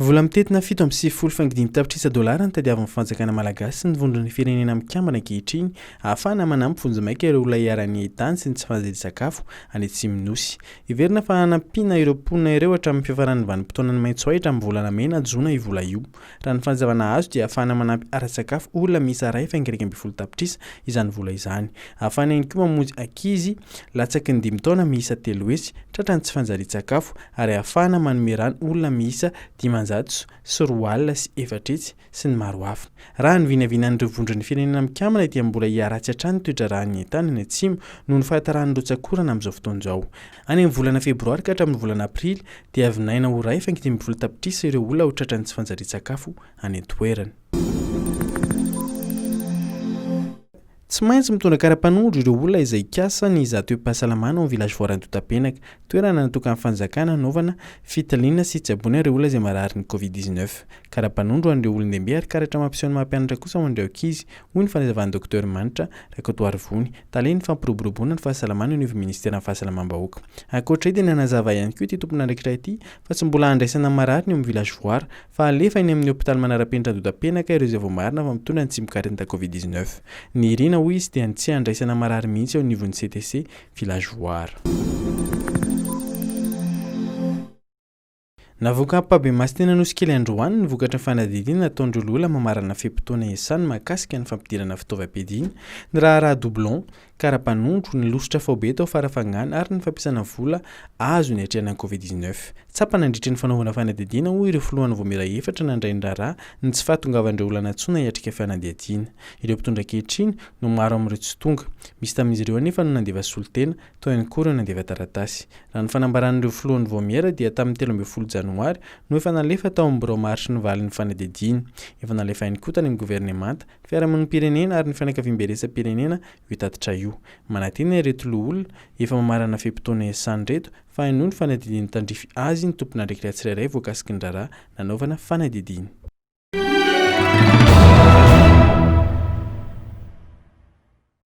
Vola mitetina 7.50 dolara ny tadiavin'ny fanjakana malagasy sy ny vondron'ny firenena mikambana ankehitriny ahafahana manampy vonjamaika ireo olona iarany tany sy ny tsy fanjary-tsakafo any Atsimonosy. Iverina fa hanampiana ireo mponina ireo hatramin'ny fiafaran'ny vanim-potoanany maitso ahitra amin'ny volana mena jona io vola io. Raha ny fanazavana azo dia ahafahana manampy ara-tsakafo olona miisa 1.30 tapitrisa izany vola izany. Ahafahana ihany koa mamonjy ankizy latsaky ny 5 taona miisa 3 hetsy tratran'ny tsy fanjary-tsakafo ary ahafahana manome rano olona miisa 500 sy 4 alina sy 4 hetsy sy ny maro hafa. Raha ny vinavinan'ireo vondron'ny firenena mikambana dia mbola hiaratsy hatrany toetra rahan'ny entany ny atsimo noho ny fahataran'ireo tsakorana amin'izao fotoana izao. Any amin'ny volana febroary ka hatramin'ny volana aprily dia avinaina ho 1.50 tapitrisa ireo olona ho tratran'ny tsy fanjary-tsakafo any an-toerana. Tsy maintsy mitondra kara-panondro ireo olona izay ikasa ny zato-pahasalamana ao village voarantotapenaka, toerana natokana amin'ny fanjakana anaovana fitaliana sy tsaboana ireo olona izay marary ny Covid-19. Kara-panondro an'ireo olon-dehibe ary karatra mampiseho ny mampianatra kosa ho an'ireo ankizy, hoy ny fanezavan'ny Dr Manitra Rakotoarivony, taleny fampiroboroboana ny fahasalamana eo anivon'ny ministera ny fahasalamam-bahoaka. Ankoatr'izay dia nanazava ihany koa ity tompon'andraikitra ity fa tsy mbola handraisana marary ny eo amin'ny village voara fa alefa eny amin'ny hôpitaly manara-penitra Antotapenaka ireo izay vao marina fa mitondra ny tsy mikarinta Covid-19. Ny irina hoy izy dia tsy handraisana marary mihitsy eo anivon'ny CTC village voara. Navoaka Pabemasitena Nosikely Androany ny vokatra ny fanadidina nataon'ireo olona mamarana fehim-potoana iasany mahakasika ny fampidirana fitaovam-piadiana, ny raharaha doublon, kara-panondro, ny losotra faobeta ao farafangana ary ny fampiasana vola azo ny hatrehana Covid-19. Tsapa nandritra ny fanaovana fanadidina hoy ireo filohan'ny vomera efatra nandray ny raharaha ny tsy fahatongavan'ireo olona natsoina hiatrika fanadihadiana. Ireo mpitondra ankehitriny no maro amin'ireo tsy tonga. Misy tamin'izy ireo anefa no nandefa solitena, toy ihany koa ireo nandefa taratasy. Raha ny fanambaran'ireo filohan'ny vomera dia tamin'ny 13 janoary no efa nalefa tao amin'ny bureau marsy ny valin'ny fanadihadiana. Efa nalefa ihany koa tany amin'ny gouvernemanta, fiarahamonim-pirenena ary ny fianakaviam-beresam-pirenena io tatitra io. Manantena ireto olona efa mamarana fehim-potoana iasany reto fa noho ny fanadihadiana tandrify azy ny tompon'andraikitra tsirairay voakasiky ny raharaha nanaovana fanadihadiana.